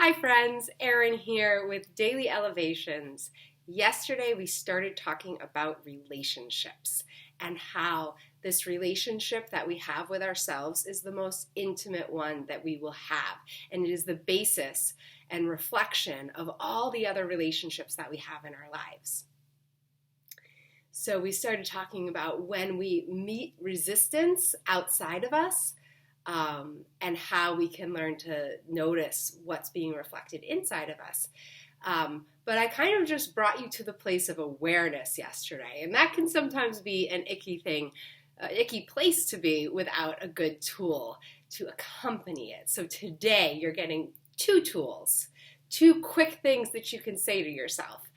Hi friends, Erin here with Daily Elevations. Yesterday we started talking about relationships and how this relationship that we have with ourselves is the most intimate one that we will have. And it is the basis and reflection of all the other relationships that we have in our lives. So we started talking about when we meet resistance outside of us, and how we can learn to notice what's being reflected inside of us. But I kind of just brought you to the place of awareness yesterday, and that can sometimes be an icky thing, an icky place to be without a good tool to accompany it. So today you're getting two tools, two quick things that you can say to yourself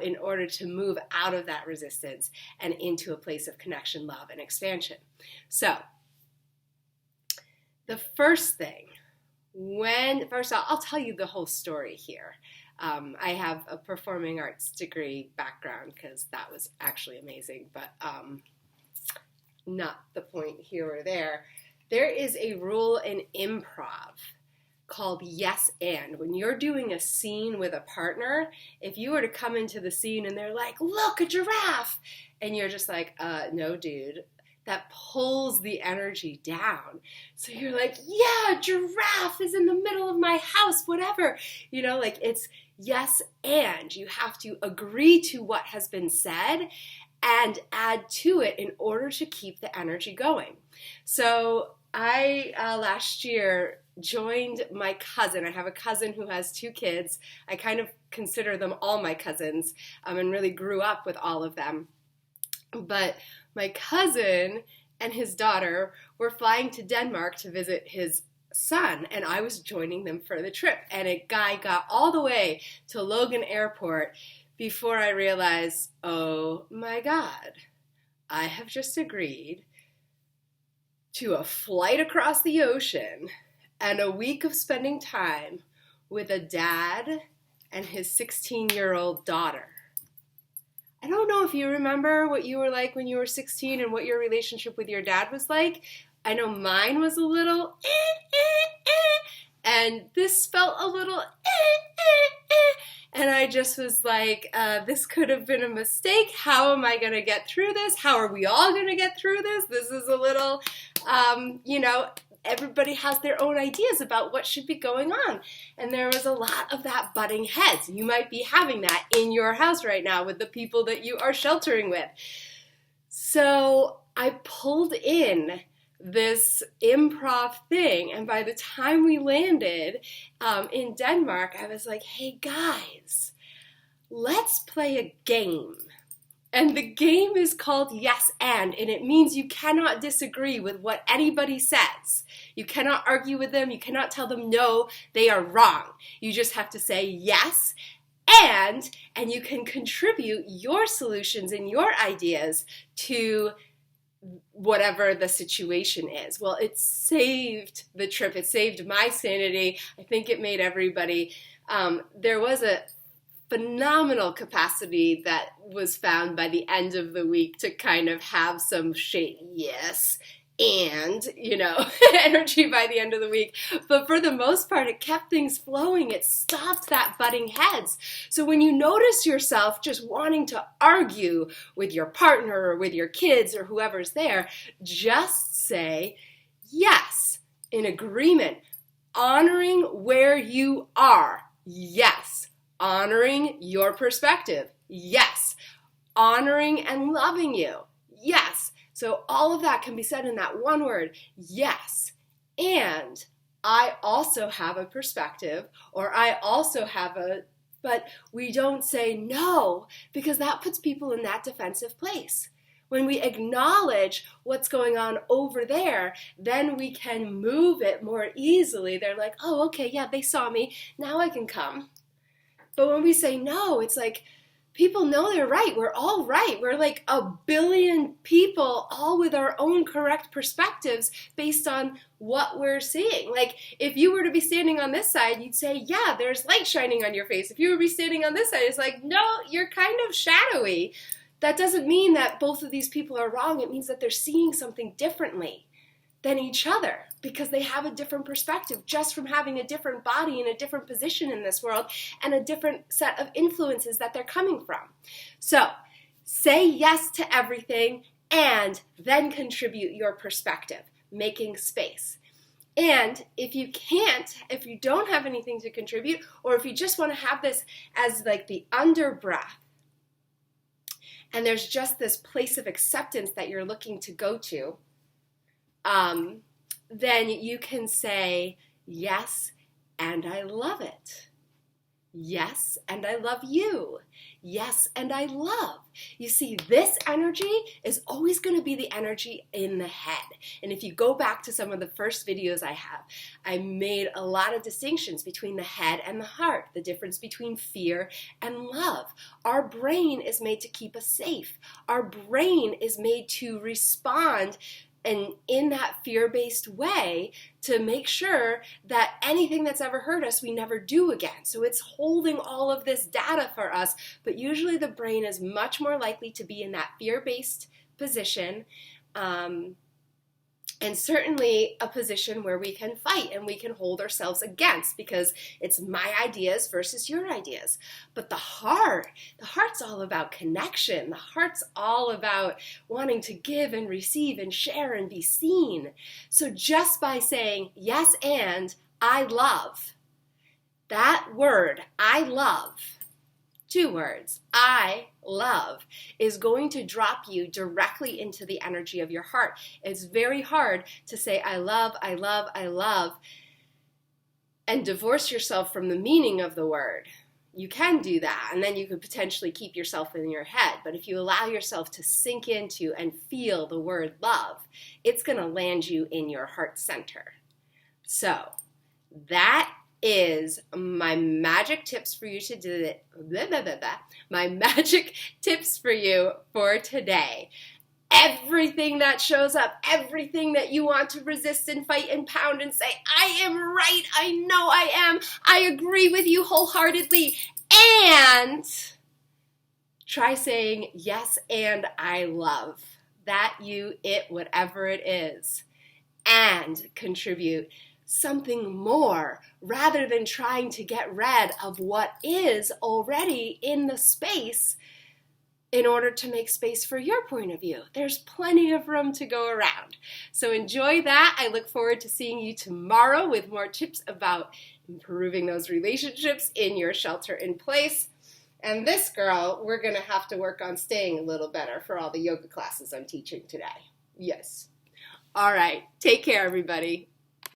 in order to move out of that resistance and into a place of connection, love, and expansion. So the first thing, I'll tell you the whole story here. I have a performing arts degree background because that was actually amazing, but not the point here or there. There is a rule in improv called yes and. When you're doing a scene with a partner, if you were to come into the scene and they're like, look, a giraffe, and you're just like, no, dude, that pulls the energy down. So you're like, yeah, giraffe is in the middle of my house, whatever. You know, like it's yes and. You have to agree to what has been said and add to it in order to keep the energy going. So I, last year, joined my cousin. I have a cousin who has two kids. I kind of consider them all my cousins, and really grew up with all of them. But my cousin and his daughter were flying to Denmark to visit his son, and I was joining them for the trip. And a guy got all the way to Logan Airport before I realized, oh my God, I have just agreed to a flight across the ocean and a week of spending time with a dad and his 16-year-old daughter. I don't know if you remember what you were like when you were 16 and what your relationship with your dad was like. I know mine was a little and this felt a little and I just was like, this could have been a mistake. How am I going to get through this? How are we all going to get through this? This is a little, everybody has their own ideas about what should be going on. And there was a lot of that butting heads. You might be having that in your house right now with the people that you are sheltering with. So I pulled in this improv thing, and by the time we landed in Denmark, I was like, hey guys, let's play a game. And the game is called Yes and it means you cannot disagree with what anybody says. You cannot argue with them. You cannot tell them no, they are wrong. You just have to say yes and you can contribute your solutions and your ideas to whatever the situation is. Well, it saved the trip. It saved my sanity. I think it made everybody. There was a phenomenal capacity that was found by the end of the week to kind of have some yes and, energy by the end of the week. But for the most part, it kept things flowing. It stopped that butting heads. So when you notice yourself just wanting to argue with your partner or with your kids or whoever's there, just say yes in agreement, honoring where you are. Yes. Honoring your perspective. Yes. Honoring and loving you. Yes. So all of that can be said in that one word, yes. And I also have a perspective, or I also have but we don't say no, because that puts people in that defensive place. When we acknowledge what's going on over there, then we can move it more easily. They're like, oh, okay, yeah, they saw me. Now I can come. But when we say no, it's like, people know they're right. We're all right. We're like 1 billion people, all with our own correct perspectives based on what we're seeing. Like, if you were to be standing on this side, you'd say, yeah, there's light shining on your face. If you were to be standing on this side, it's like, no, you're kind of shadowy. That doesn't mean that both of these people are wrong. It means that they're seeing something differently than each other. because they have a different perspective just from having a different body and a different position in this world and a different set of influences that they're coming from. So say yes to everything and then contribute your perspective, making space. And if you can't, if you don't have anything to contribute, or if you just want to have this as like the under breath, and there's just this place of acceptance that you're looking to go to, then you can say, yes, and I love it. Yes, and I love you. Yes, and I love. You see, this energy is always going to be the energy in the head. And if you go back to some of the first videos I have, I made a lot of distinctions between the head and the heart, the difference between fear and love. Our brain is made to keep us safe. Our brain is made to respond and in that fear-based way to make sure that anything that's ever hurt us, we never do again. So it's holding all of this data for us, but usually the brain is much more likely to be in that fear-based position, and certainly a position where we can fight and we can hold ourselves against, because it's my ideas versus your ideas. But the heart's all about connection. The heart's all about wanting to give and receive and share and be seen. So just by saying, yes, and I love, that word, I love, 2 words, I love, is going to drop you directly into the energy of your heart. It's very hard to say, I love, I love, I love, and divorce yourself from the meaning of the word. You can do that, and then you could potentially keep yourself in your head. But if you allow yourself to sink into and feel the word love, it's going to land you in your heart center. So that is my magic tips for you to do it. My magic tips for you for today. Everything that shows up, everything that you want to resist and fight and pound and say, I am right, I know I am, I agree with you wholeheartedly, and try saying yes and I love. That, you, it, whatever it is, and contribute something more rather than trying to get rid of what is already in the space in order to make space for your point of view. There's plenty of room to go around. So enjoy that. I look forward to seeing you tomorrow with more tips about improving those relationships in your shelter in place. And this girl, we're going to have to work on staying a little better for all the yoga classes I'm teaching today. Yes. All right. Take care, everybody.